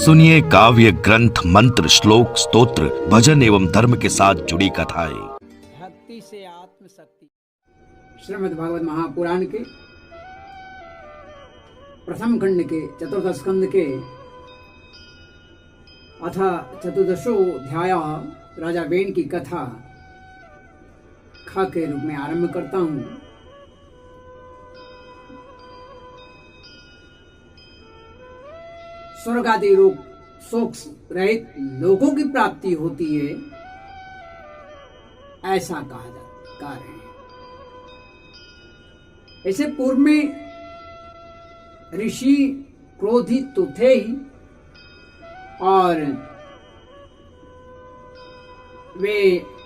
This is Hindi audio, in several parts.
सुनिए काव्य ग्रंथ, मंत्र, श्लोक, स्तोत्र, भजन एवं धर्म के साथ जुड़ी कथाएं। भक्ति से आत्मशक्ति। श्रीमद् भागवत महापुराण के प्रथम खंड के चतुर्दश स्कंद के अथ चतुर्दशो अध्याय राजा वेन की कथा खा के रूप में आरंभ करता हूं। स्वर्ग आदि रोग शोक रहित लोगों की प्राप्ति होती है, ऐसा कहा है। ऐसे पूर्व में ऋषि क्रोधित तो थे ही, और वे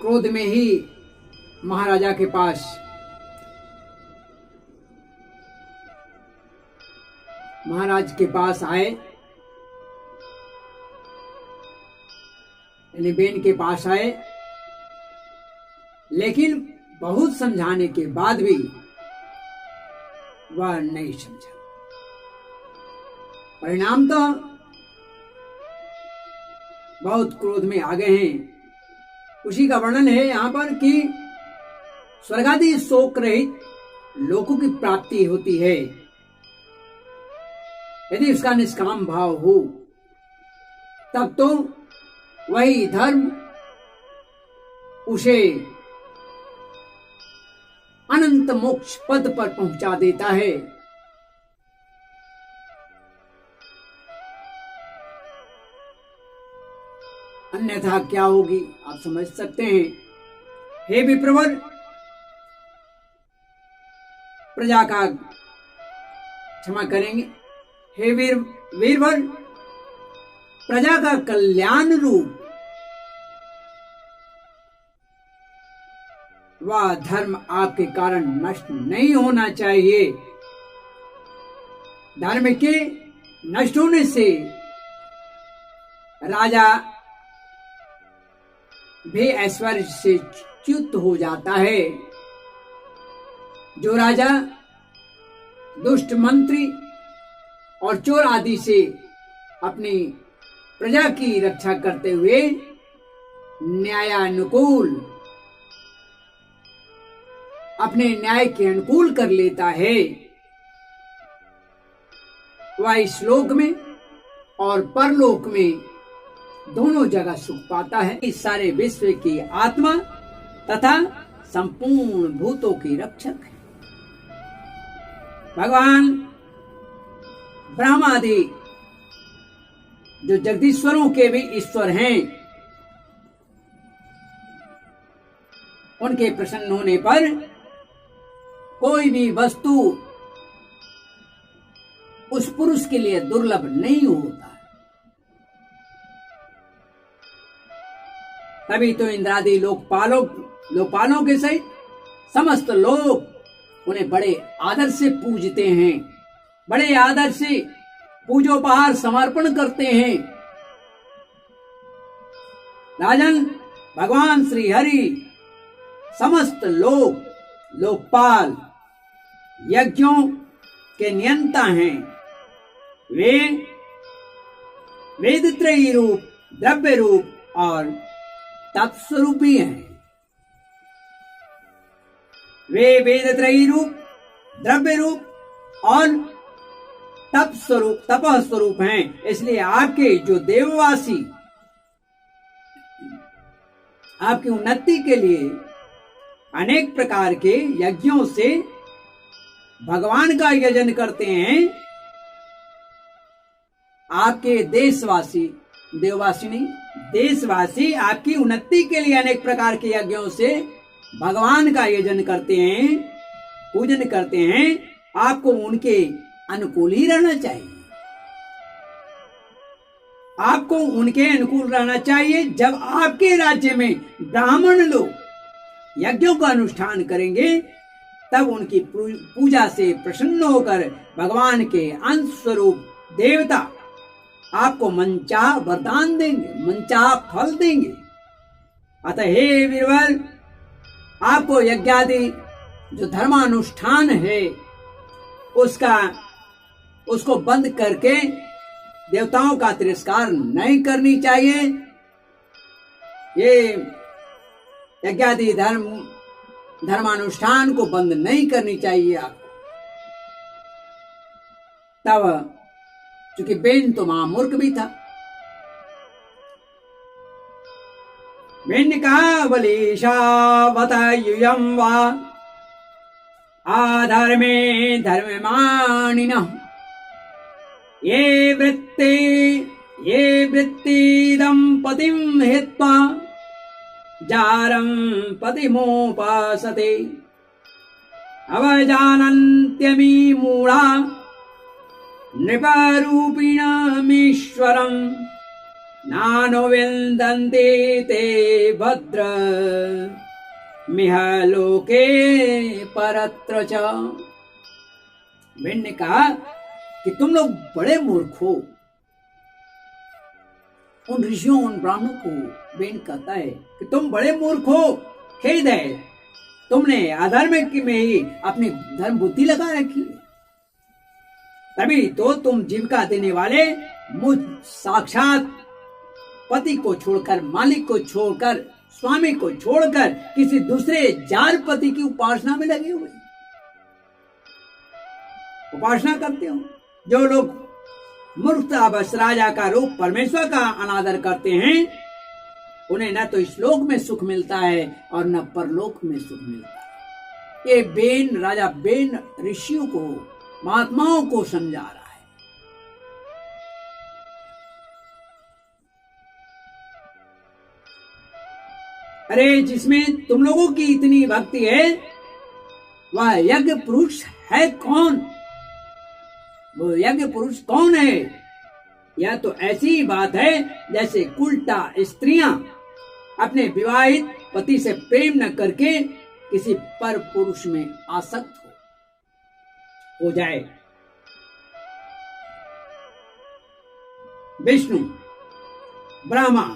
क्रोध में ही महाराजा के पास महाराज के पास आए, वेन के पास आए, लेकिन बहुत समझाने के बाद भी वह नहीं समझा। परिणाम तो बहुत क्रोध में आ गए हैं। उसी का वर्णन है यहाँ पर कि स्वर्गादि शोक रहित लोगों की प्राप्ति होती है यदि उसका निष्काम भाव हो, तब तो वही धर्म उसे अनंत मोक्ष पद पर पहुंचा देता है। अन्यथा क्या होगी आप समझ सकते हैं। हे विप्रवर, प्रजा का क्षमा करेंगे। हे वीरवर, प्रजा का कल्याण रूप वह धर्म आपके कारण नष्ट नहीं होना चाहिए। धर्म के नष्ट होने से राजा भी ऐश्वर्य से च्युत हो जाता है। जो राजा दुष्ट मंत्री और चोर आदि से अपनी प्रजा की रक्षा करते हुए न्यायानुकूल अपने न्याय के अनुकूल कर लेता है, वह इस लोक में और परलोक में दोनों जगह सुख पाता है। इस सारे विश्व की आत्मा तथा संपूर्ण भूतों की रक्षक है। भगवान ब्रह्मादि जो जगदीश्वरों के भी ईश्वर हैं, उनके प्रसन्न होने पर कोई भी वस्तु उस पुरुष के लिए दुर्लभ नहीं होता। तभी तो इंद्रादि लोकपालों के सहित समस्त लोग उन्हें बड़े आदर से पूजते हैं, बड़े आदर से पूजोपहार समर्पण करते हैं। राजन, भगवान श्री हरि समस्त लोकपाल यज्ञों के नियंता हैं। वे वेदत्रयी रूप, द्रव्य रूप और तत्स्वरूपी हैं। वे वेदत्रयी रूप, द्रव्य रूप और तपः स्वरूप हैं। इसलिए आपके जो देववासी आपकी उन्नति के लिए अनेक प्रकार के यज्ञों से भगवान का यजन करते हैं। आपके देववासी नहीं, देशवासी आपकी उन्नति के लिए अनेक प्रकार के यज्ञों से भगवान का यजन करते हैं, पूजन करते हैं। आपको उनके अनुकूल ही रहना चाहिए। आपको उनके अनुकूल रहना चाहिए। जब आपके राज्य में ब्राह्मण लोग यज्ञों का अनुष्ठान करेंगे, तब उनकी पूजा से प्रसन्न होकर भगवान के अंश स्वरूप देवता आपको मनचाह वरदान देंगे, मनचाह फल देंगे। अतः हे वीरवर, आपको यज्ञादि जो धर्मानुष्ठान है उसको बंद करके देवताओं का तिरस्कार नहीं करनी चाहिए। ये यज्ञादि धर्मानुष्ठान को बंद नहीं करनी चाहिए आपको। तब चूंकि बेन तो महामूर्ख भी था, बेन ने कहा बलीशावतयुयं वा आधर्मे धर्ममाणिनः ये वृत्तिदं पतिं हित्वा जारं पतिमुपासते अवजानन्त्यमी मूढा नृपरूपिणमीश्वरं नानुविन्दन्ते ते भद्र मिह लोके परत्र च। बेन ने कहा कि तुम लोग बड़े मूर्ख हो। उन ऋषियों उन ब्राह्मणों को बेन कहता है कि तुम बड़े मूर्ख हो, खेद है, तुमने अधर्म में ही अपनी धर्म बुद्धि लगा रखी है। तभी तो तुम जीविका देने वाले मुझ साक्षात पति को छोड़कर, मालिक को छोड़कर, स्वामी को छोड़कर किसी दूसरे जार पति की उपासना में लगे हुए उपासना करते हो। जो लोग मूर्खतावश राजा का रूप परमेश्वर का अनादर करते हैं, उन्हें न तो इस लोक में सुख मिलता है और न परलोक में सुख मिलता है। ये बेन, राजा बेन ऋषियों को, महात्माओं को समझा रहा है। अरे जिसमें तुम लोगों की इतनी भक्ति है, वह यज्ञ पुरुष है कौन? वो यज्ञ पुरुष कौन है? यह तो ऐसी बात है जैसे उल्टा स्त्रियां अपने विवाहित पति से प्रेम न करके किसी पर पुरुष में आसक्त हो जाए। विष्णु, ब्रह्मा,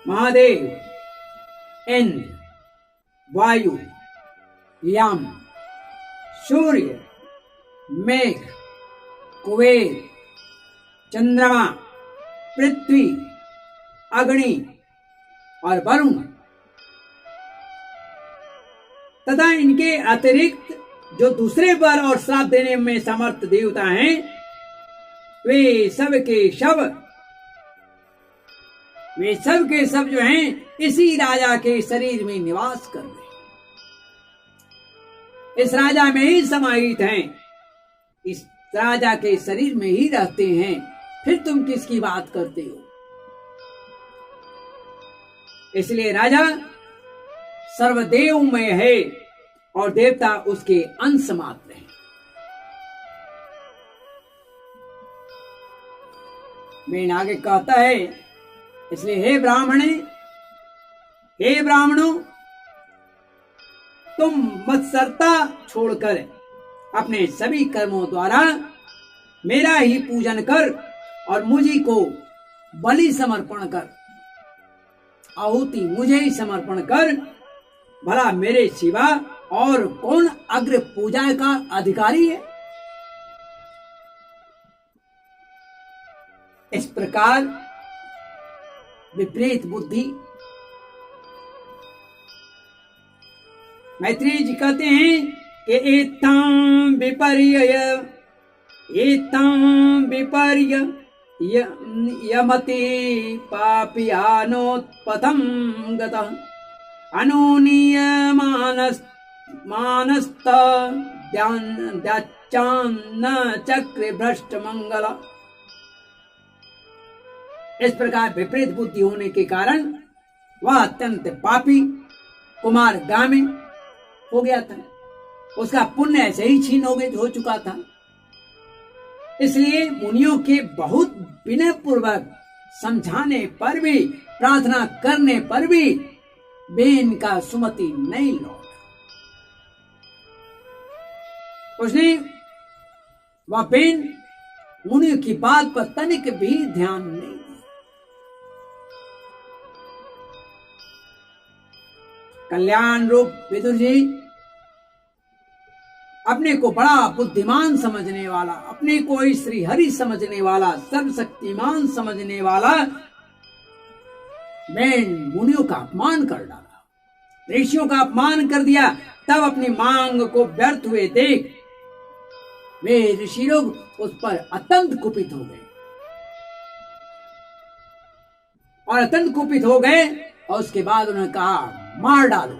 महादेव, इंद्र, वायु, यम, सूर्य, मेघ, कुबेर, चंद्रमा, पृथ्वी, अग्नि और वरुण तथा इनके अतिरिक्त जो दूसरे वर और श्राप देने में समर्थ देवता हैं, वे सब के सब जो हैं इसी राजा के शरीर में निवास कर रहे हैं, इस राजा में ही समाहित हैं, इस राजा के शरीर में ही रहते हैं। फिर तुम किसकी बात करते हो? इसलिए राजा सर्वदेवमय है और देवता उसके अंश मात्र हैं। मैं आगे कहता है, इसलिए हे ब्राह्मणों, तुम मत्सरता छोड़कर अपने सभी कर्मों द्वारा मेरा ही पूजन कर और मुझी को बलि समर्पण कर, आहुति मुझे ही समर्पण कर। भला मेरे सिवा और कौन अग्र पूजा का अधिकारी है? इस प्रकार विपरीत बुद्धि, मैत्रेय जी कहते हैं कि एतां विपर्य यमति पापियानोत्पथं गतः अनुनीयमानस्त द्याच्चान्न चक्र भ्रष्ट मंगल। इस प्रकार विपरीत बुद्धि होने के कारण वह अत्यंत पापी कुमार गामी हो गया था। उसका पुण्य ऐसे ही छीन हो चुका था। इसलिए मुनियों के बहुत विनय पूर्वक समझाने पर भी, प्रार्थना करने पर भी बेन का सुमति नहीं लौटा। उसने वह बेन मुनियों की बात पर तनिक भी ध्यान नहीं दिया। कल्याण रूप विदुर जी अपने को बड़ा बुद्धिमान समझने वाला, अपने को ही श्री हरि समझने वाला, सर्वशक्तिमान समझने वाला मैं मुनियों का अपमान कर डाला, ऋषियों का अपमान कर दिया। तब अपनी मांग को व्यर्थ हुए देख वे ऋषि लोग उस पर अत्यंत कुपित हो गए और अत्यंत कुपित हो गए और उसके बाद उन्होंने कहा मार डालो।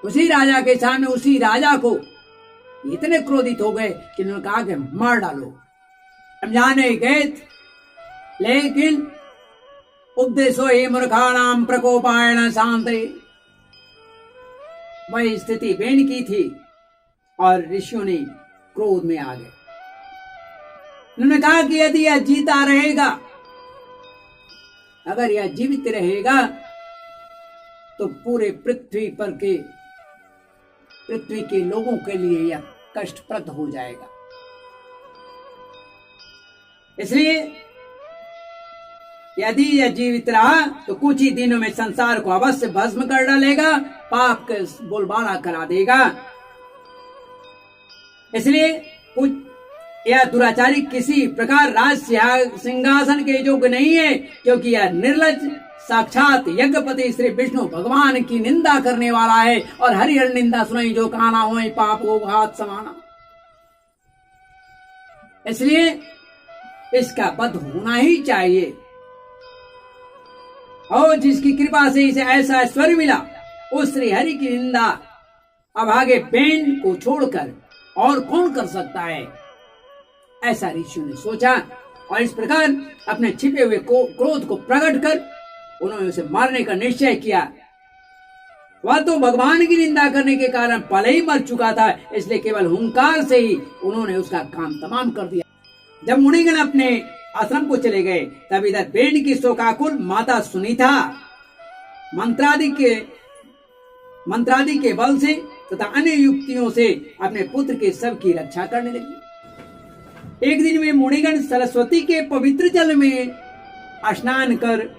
उसी राजा के सामने उसी राजा को इतने क्रोधित हो गए कि उन्होंने कहा कि मार डालो। समझाने गए लेकिन उपदेशो हे मूर्खाणाम प्रकोपायण शांति, वही स्थिति बेन की थी और ऋषियों ने क्रोध में आ गए। उन्होंने कहा कि यदि यह जीता रहेगा, अगर यह जीवित रहेगा तो पूरे पृथ्वी के लोगों के लिए यह कष्टप्रद हो जाएगा। इसलिए यदि यह जीवित रहा तो कुछ ही दिनों में संसार को अवश्य भस्म कर डालेगा, पाप के बोलबाला करा देगा। इसलिए कुछ यह दुराचारी किसी प्रकार राज सिंहासन के योग्य नहीं है, क्योंकि यह निर्लज साक्षात यज्ञपति श्री विष्णु भगवान की निंदा करने वाला है। और हरिहर निंदा सुनाई जो काना हो पाप हो हाथ समाना। इसलिए इसका वध होना ही चाहिए। और जिसकी कृपा से इसे ऐसा ऐश्वर्य मिला, उस श्री हरि की निंदा अभागे बेन को छोड़कर और कौन कर सकता है, ऐसा ऋषियों ने सोचा। और इस प्रकार अपने छिपे हुए क्रोध को प्रकट कर उन्होंने उसे मारने का निश्चय किया। वह तो भगवान की निंदा करने के कारण पहले ही मर चुका था, इसलिए केवल हुंकार से ही उन्होंने उसका काम तमाम कर दिया। जब मुनिगण अपने आश्रम को चले गए, तब इधर बेन की शोकाकुल माता सुनीता मंत्रादि के बल से तथा अन्य युक्तियों से अपने पुत्र के शव की रक्षा करने लगी। एक दिन में मुनिगण सरस्वती के पवित्र जल में स्नान कर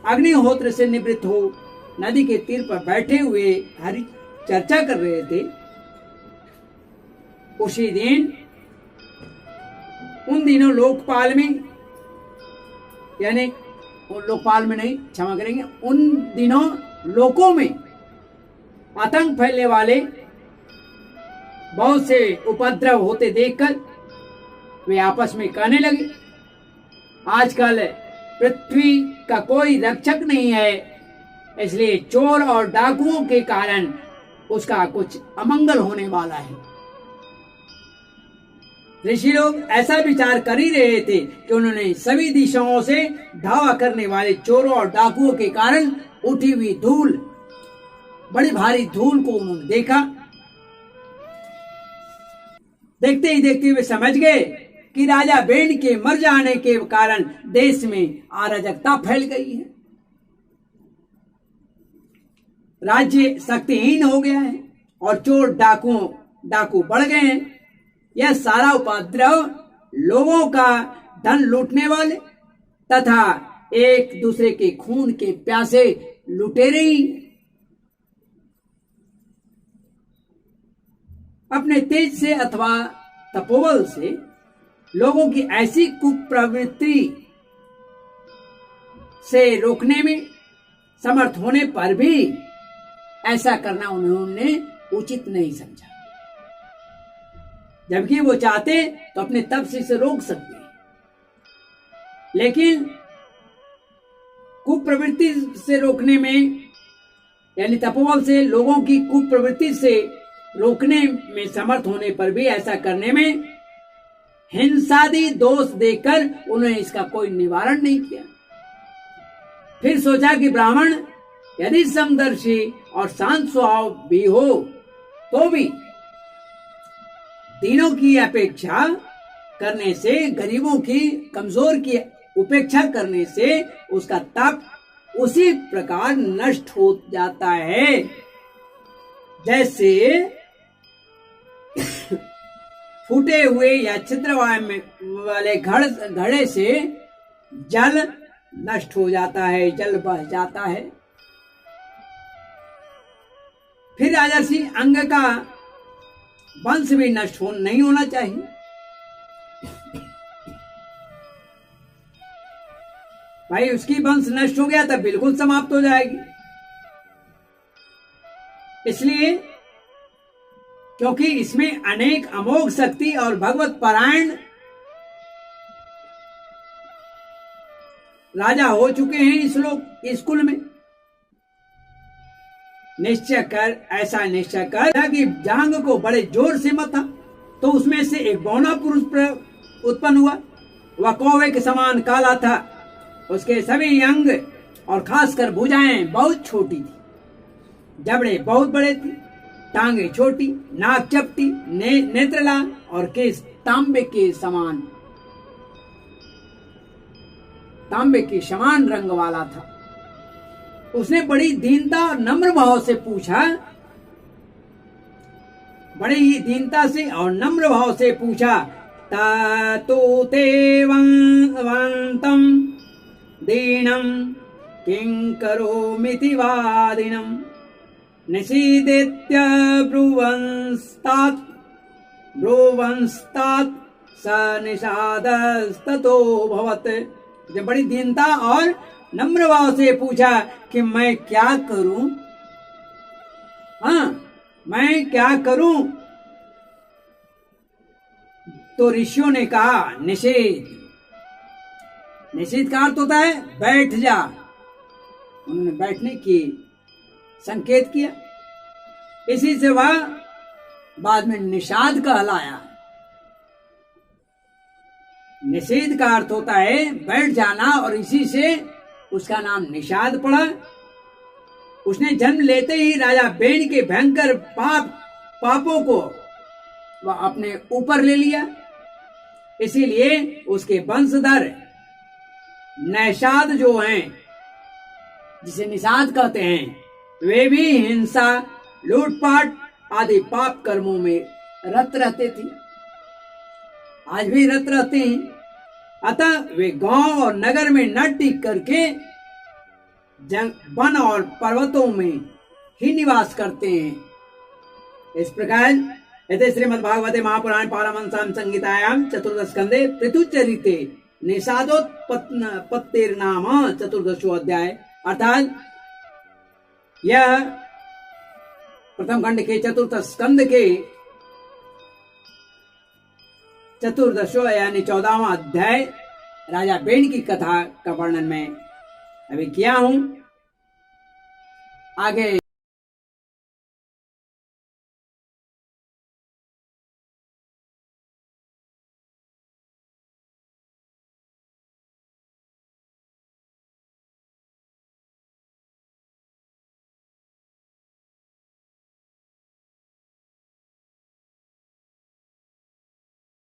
अग्निहोत्र से निवृत्त हो नदी के तीर पर बैठे हुए हरि चर्चा कर रहे थे। उसी दिन उन दिनों लोकपाल में, यानी लोकपाल में नहीं, क्षमा करेंगे, उन दिनों लोकों में आतंक फैलने वाले बहुत से उपद्रव होते देखकर वे आपस में कहने लगे, आजकल पृथ्वी का कोई रक्षक नहीं है, इसलिए चोर और डाकुओं के कारण उसका कुछ अमंगल होने वाला है। ऋषि लोग ऐसा विचार कर ही रहे थे कि उन्होंने सभी दिशाओं से धावा करने वाले चोरों और डाकुओं के कारण उठी हुई धूल, बड़ी भारी धूल को उन्होंने देखा। देखते ही देखते वे समझ गए कि राजा बेन के मर जाने के कारण देश में अराजकता फैल गई है, राज्य शक्तिहीन हो गया है और चोर डाकू बढ़ गए हैं। यह सारा उपद्रव लोगों का धन लूटने वाले तथा एक दूसरे के खून के प्यासे लुटेरे ही अपने तेज से अथवा तपोबल से लोगों की ऐसी कुप्रवृत्ति से रोकने में समर्थ होने पर भी ऐसा करना उन्होंने उचित नहीं समझा। जबकि वो चाहते तो अपने तप से रोक सकते, लेकिन कुप्रवृत्ति से रोकने में, यानी तपोबल से लोगों की कुप्रवृत्ति से रोकने में समर्थ होने पर भी ऐसा करने में हिंसादि दोष देकर उन्होंने इसका कोई निवारण नहीं किया। फिर सोचा कि ब्राह्मण यदि समदर्शी और शांत स्वभाव भी हो तो भी तीनों की अपेक्षा करने से, गरीबों की, कमजोर की उपेक्षा करने से उसका तप उसी प्रकार नष्ट हो जाता है जैसे फूटे हुए या छिद्र वाले घड़े से जल नष्ट हो जाता है, जल बह जाता है। फिर राजर्षि अंग का वंश भी नष्ट नहीं होना चाहिए। भाई उसकी वंश नष्ट हो गया तब बिल्कुल समाप्त हो जाएगी। इसलिए क्योंकि इसमें अनेक अमोघ शक्ति और भगवत पारायण राजा हो चुके हैं इस कुल में। निश्चय कर, ऐसा निश्चय कर कि जांग को बड़े जोर से मथा, तो उसमें से एक बौना पुरुष उत्पन्न हुआ। वह कौवे के समान काला था। उसके सभी अंग और खासकर भुजाएं बहुत छोटी थी, जबड़े बहुत बड़े थे, टांगे छोटी, नाक चपटी, नेत्र लाल और केस तांबे के समान रंग वाला था। उसने बड़ी दीनता और नम्र भाव से पूछा, बड़ी ही दीनता से और नम्र भाव से पूछा, तातो ते वंतम दीनम किं करोमिति वादिनम निषीदेत्य ब्रुवंस्तात स निषादस्ततो भवत्। जब बड़ी दीनता और नम्र भाव से पूछा कि मैं क्या करूं, मैं क्या करूं, तो ऋषियों ने कहा निषेध। निषेध का अर्थ होता है बैठ जा। उन्होंने बैठने की संकेत किया। इसी से वह बाद में निषाद कहलाया। निषेध का अर्थ होता है बैठ जाना, और इसी से उसका नाम निषाद पड़ा। उसने जन्म लेते ही राजा बेन के भयंकर पापों को वह अपने ऊपर ले लिया। इसीलिए उसके वंशधर नैषाद जो हैं, जिसे निषाद कहते हैं, वे भी हिंसा, लूटपाट आदि पाप कर्मों में रत रहते थे, आज भी रत रहते हैं। अतः वे गांव और नगर में न टिक करके वन और पर्वतों में ही निवास करते हैं। इस प्रकार यथे श्रीमद्भागवते महापुराणे पारमहंस्यां संहितायां चतुर्दश स्कंदे पृथुचरिते निषादोत्पत्तिर्नाम चतुर्दशो अध्याय, अर्थात यह प्रथम खंड के चतुर्थ स्कंद के चतुर्दशो यानी 14वां अध्याय राजा बेन की कथा का वर्णन मैं अभी किया हूं। आगे